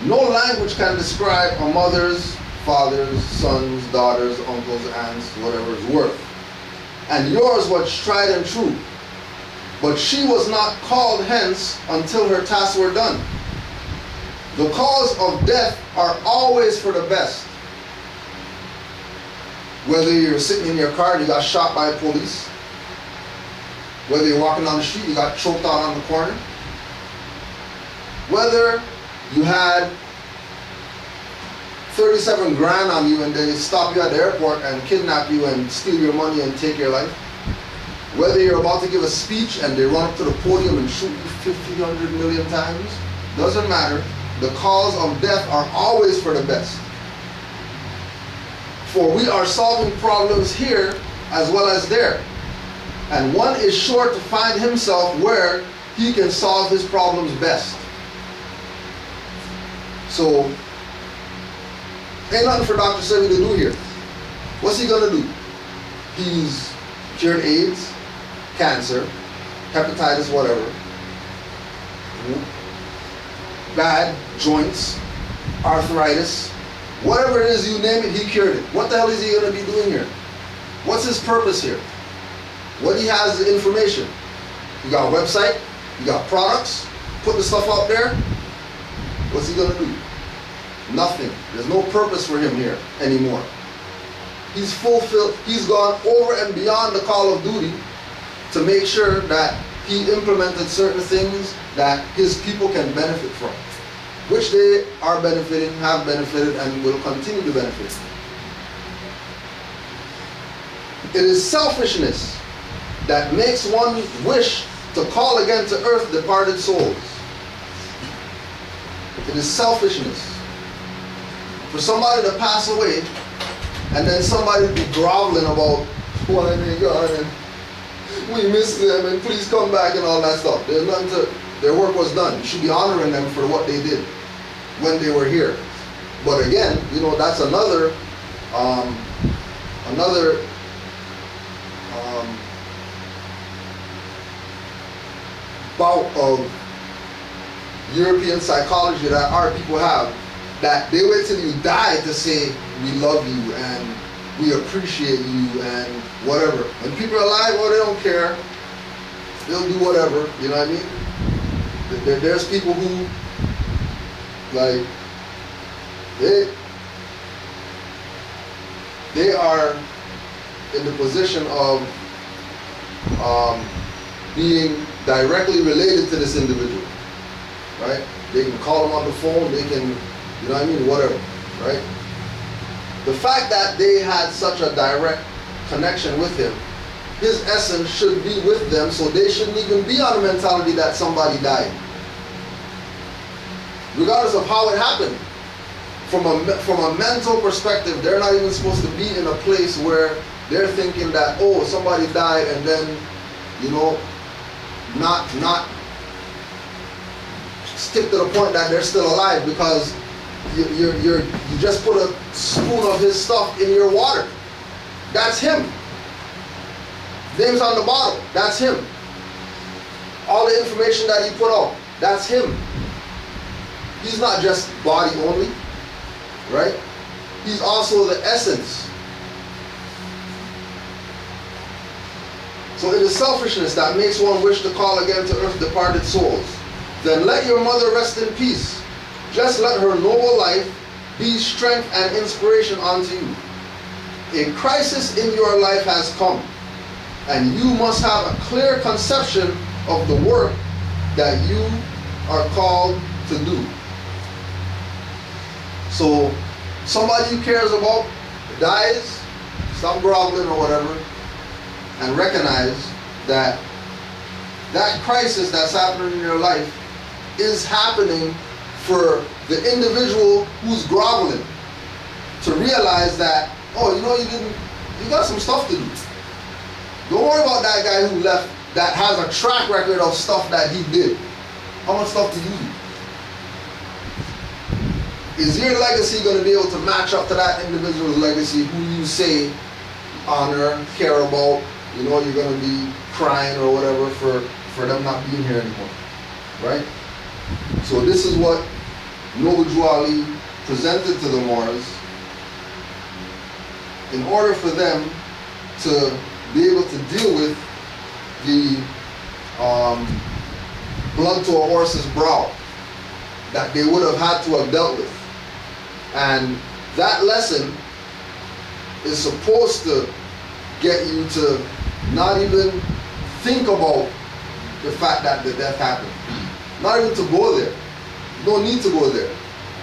No language can describe a mother's, father's, son's, daughter's, uncle's, aunt's, whatever's worth. And yours was tried and true. But she was not called hence until her tasks were done. The cause of death are always for the best. Whether you're sitting in your car and you got shot by police, whether you're walking down the street, you got choked out on the corner, whether you had 37 grand on you and they stop you at the airport and kidnap you and steal your money and take your life, whether you're about to give a speech and they run up to the podium and shoot you 50, 100 million times, doesn't matter. The cause of death are always for the best. For we are solving problems here as well as there. And one is sure to find himself where he can solve his problems best. So, ain't nothing for Dr. Sebi to do here. What's he gonna do? He's cured AIDS, cancer, hepatitis, whatever, bad joints, arthritis, whatever it is, you name it, he cured it. What the hell is he going to be doing here? What's his purpose here? What he has the information. You got a website, you got products, put the stuff out there. What's he going to do? Nothing. There's no purpose for him here anymore. He's fulfilled, he's gone over and beyond the call of duty to make sure that he implemented certain things that his people can benefit from, which they are benefiting, have benefited, and will continue to benefit. It is selfishness that makes one wish to call again to earth departed souls. It is selfishness. For somebody to pass away, and then somebody to be groveling about, why they gone, and we miss them, and please come back, and all that stuff. There's nothing to, their work was done. You should be honoring them for what they did when they were here. But again, you know, that's another bout of European psychology that our people have, that they wait till you die to say we love you and we appreciate you and whatever. When people are alive, well, they don't care. They'll do whatever, you know what I mean? There's people who, like, they are in the position of being directly related to this individual, right? They can call them on the phone, they can, you know what I mean, whatever, right? The fact that they had such a direct connection with him, his essence should be with them, so they shouldn't even be on the mentality that somebody died. Regardless of how it happened. From a mental perspective, they're not even supposed to be in a place where they're thinking that, oh, somebody died, and then, you know, not stick to the point that they're still alive because you just put a spoon of his stuff in your water. That's him. Name's on the bottle. That's him. All the information that he put out, that's him. He's not just body only, right? He's also the essence. So it is selfishness that makes one wish to call again to earth departed souls. Then let your mother rest in peace. Just let her noble life be strength and inspiration unto you. A crisis in your life has come, and you must have a clear conception of the work that you are called to do. So, somebody who cares about dies, stop groveling or whatever, and recognize that that crisis that's happening in your life is happening for the individual who's groveling to realize that, oh, you know, you got some stuff to do. Don't worry about that guy who left that has a track record of stuff that he did. How much stuff do you do? Is your legacy going to be able to match up to that individual's legacy who you say honor, care about? You know, you're going to be crying or whatever for them not being here anymore, right? So this is what Noble Drew Ali presented to the Moors in order for them to be able to deal with the blood to a horse's brow that they would have had to have dealt with. And that lesson is supposed to get you to not even think about the fact that the death happened. Not even to go there. You don't need to go there.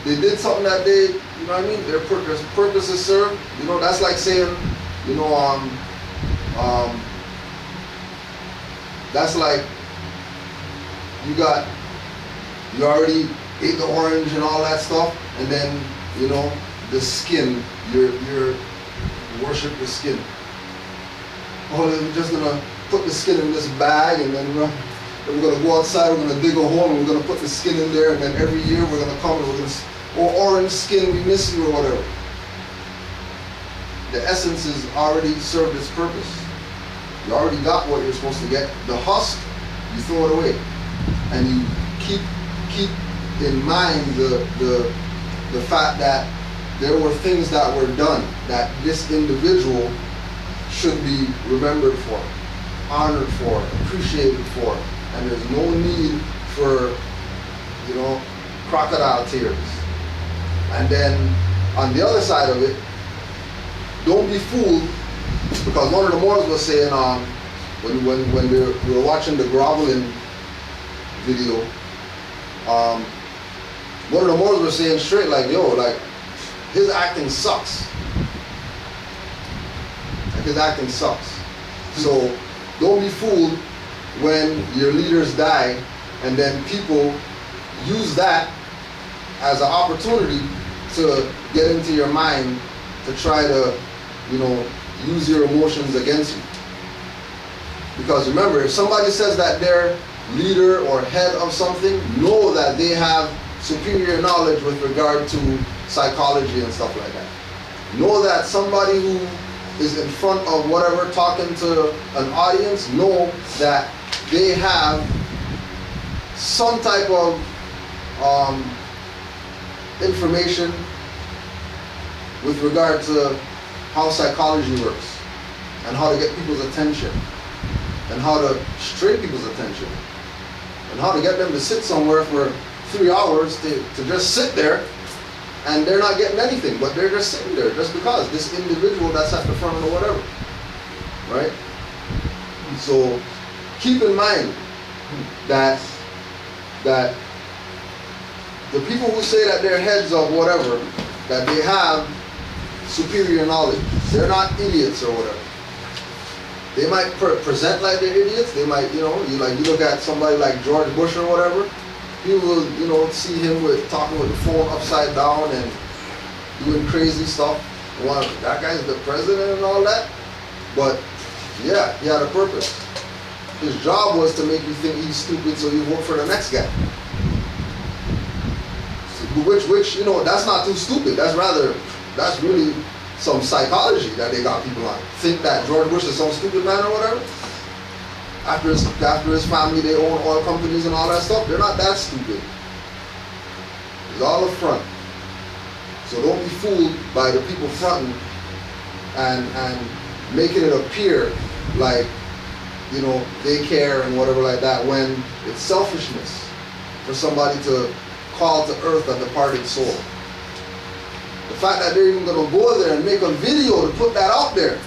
They did something that they, you know what I mean? Their purpose is served. You know, that's like saying, you know, that's like you already ate the orange and all that stuff, and then, you know, the skin, you worship the skin. Oh, we're just gonna put the skin in this bag, and then we're gonna go outside, we're gonna dig a hole, and we're gonna put the skin in there, and then every year we're gonna come and we're gonna, oh, orange skin, we miss you, or whatever. The essence has already served its purpose. You already got what you're supposed to get. The husk, you throw it away, and you keep in mind the fact that there were things that were done that this individual should be remembered for, honored for, appreciated for, and there's no need for, you know, crocodile tears. And then on the other side of it, don't be fooled, because one of the Moors was saying, when we were watching the groveling video, one of the Moors was saying straight, like, yo, like, his acting sucks. Like, his acting sucks. So don't be fooled when your leaders die, and then people use that as an opportunity to get into your mind to try to, you know, use your emotions against you. Because remember, if somebody says that they're leader or head of something, know that they have superior knowledge with regard to psychology and stuff like that. Know that somebody who is in front of whatever talking to an audience, know that they have some type of information with regard to how psychology works and how to get people's attention and how to stray people's attention and how to get them to sit somewhere for 3 hours to just sit there, and they're not getting anything, but they're just sitting there just because this individual that's at the front or whatever, right? So keep in mind that the people who say that they're heads of whatever, that they have superior knowledge, they're not idiots or whatever. They might present like they're idiots. They might, you know, you look at somebody like George Bush or whatever, people will, you know, see him talking with the phone upside down and doing crazy stuff. Well, that guy's the president and all that. But yeah, he had a purpose. His job was to make you think he's stupid, so you vote for the next guy. Which, you know, that's not too stupid. That's really some psychology that they got people on. Think that George Bush is some stupid man or whatever. After his family, they own oil companies and all that stuff. They're not that stupid. It's all a front. So don't be fooled by the people fronting and making it appear like, you know, they care and whatever like that, when it's selfishness for somebody to call to earth a departed soul. The fact that they're even going to go there and make a video to put that out there,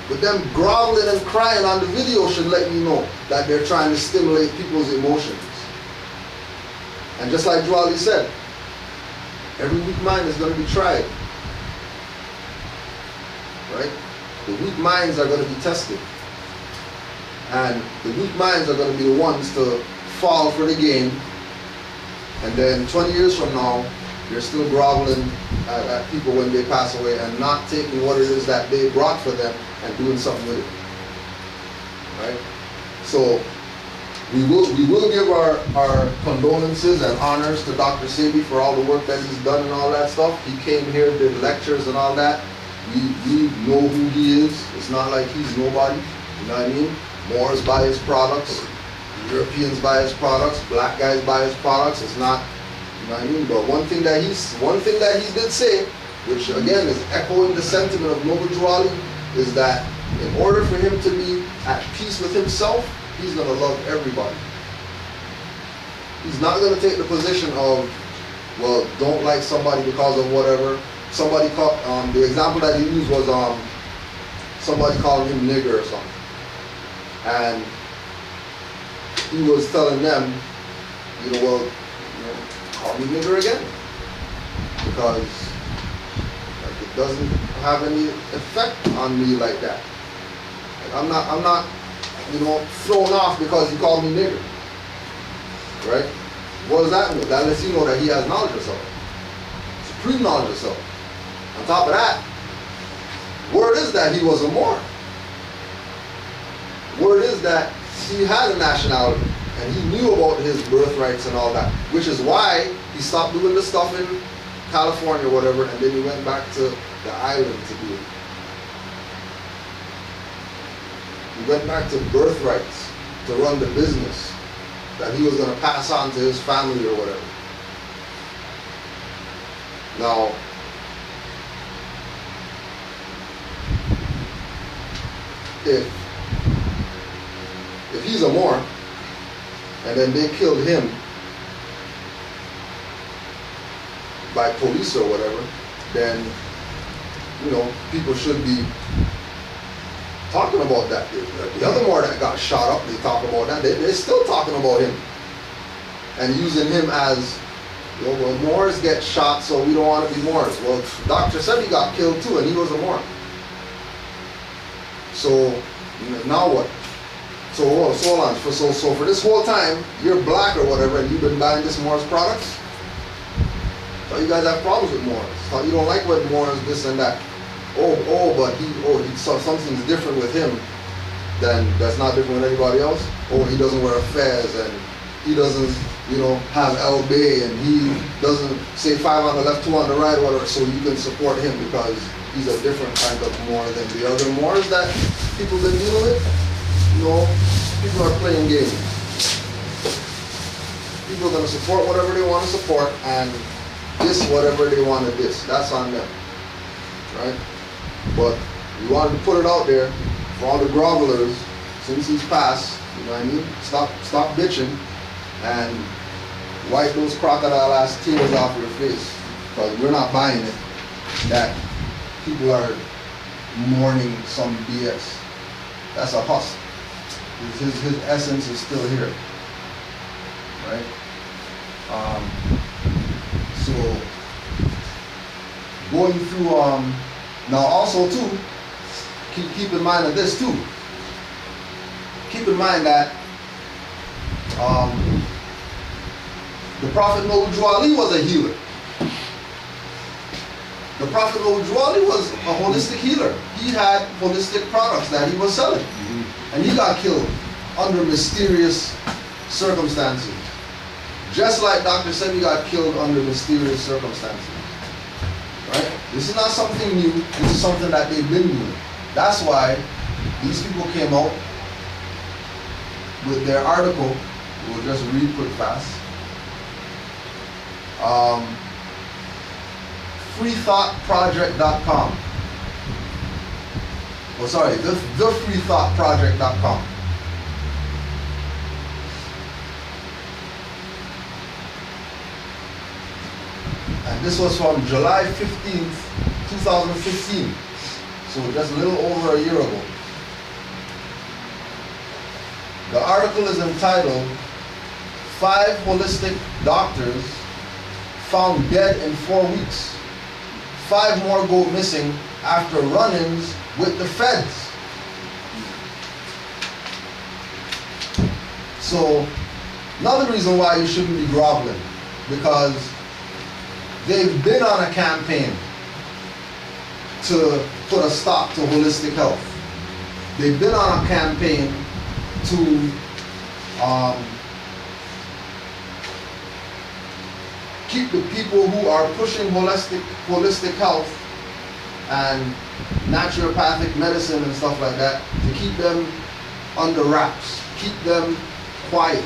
with them groveling and crying on the video, should let you know that they're trying to stimulate people's emotions. And just like Joali said, every weak mind is going to be tried. Right? The weak minds are going to be tested. And the weak minds are going to be the ones to fall for the game. And then 20 years from now, you're still groveling at people when they pass away and not taking what it is that they brought for them and doing something with it. Right? So we will give our condolences and honors to Dr. Sebi for all the work that he's done and all that stuff. He came here, did lectures and all that. We know who he is. It's not like he's nobody. You know what I mean? Moors buy his products. Europeans buy his products. Black guys buy his products. It's not, know what I mean? But one thing that he did say, which again is echoing the sentiment of Noble Drew Ali, is that in order for him to be at peace with himself, he's gonna love everybody. He's not gonna take the position of, well, don't like somebody because of whatever. Somebody called, the example that he used was somebody calling him nigger or something. And he was telling them, well, call me nigger again. Because it doesn't have any effect on me like that. Like, I'm not, thrown off because he called me nigger. Right? What does that mean? That lets you know that he has knowledge of self. Supreme knowledge of self. On top of that, word is that he was a Moor. Word is that he had a nationality and he knew about his birthrights and all that, which is why he stopped doing the stuff in California or whatever, and then he went back to the island to do it. He went back to birthrights to run the business that he was going to pass on to his family or whatever. Now, if he's a Moor and then they killed him by police or whatever, then people should be talking about that. The other Moor that got shot up, they talk about that. They're still talking about him and using him as, well, Moors get shot, so we don't want to be Moors. Well, Dr. said he got killed too, and he was a Moor. So now what? So hold on. So for this whole time, you're black or whatever, and you've been buying this Moors products. Thought you guys have problems with Moors. Thought you don't like what Moors this and that. But he saw something's different with him than that's not different with anybody else. He doesn't wear a fez and he doesn't, have El Bay and he doesn't say 5 on the left, 2 on the right, whatever. So you can support him because he's a different kind of Moor than the other Moors that people been dealing with. People are playing games. People are gonna support whatever they want to support and diss whatever they want to diss. That's on them, right? But we wanted to put it out there for all the grovelers since he's passed. You know what I mean? Stop bitching and wipe those crocodile ass tears off your face, because we're not buying it that people are mourning some BS. That's a hustle. His essence is still here, right? So going through now also too, keep in mind of this too. Keep in mind that the Prophet Noble Drew Ali was a healer. The Prophet Noble Drew Ali was a holistic healer. He had holistic products that he was selling. And he got killed under mysterious circumstances. Just like Dr. said, he got killed under mysterious circumstances. Right? This is not something new. This is something that they've been doing. That's why these people came out with their article. We'll just read quick fast. freethoughtproject.com. thefreethoughtproject.com. And this was from July 15th, 2015. So just a little over a year ago. The article is entitled 5 Holistic Doctors Found Dead in 4 Weeks. 5 more go missing after run-ins with the feds. So, another reason why you shouldn't be groveling, because they've been on a campaign to put a stop to holistic health. They've been on a campaign to keep the people who are pushing holistic health and naturopathic medicine and stuff like that, to keep them under wraps, keep them quiet.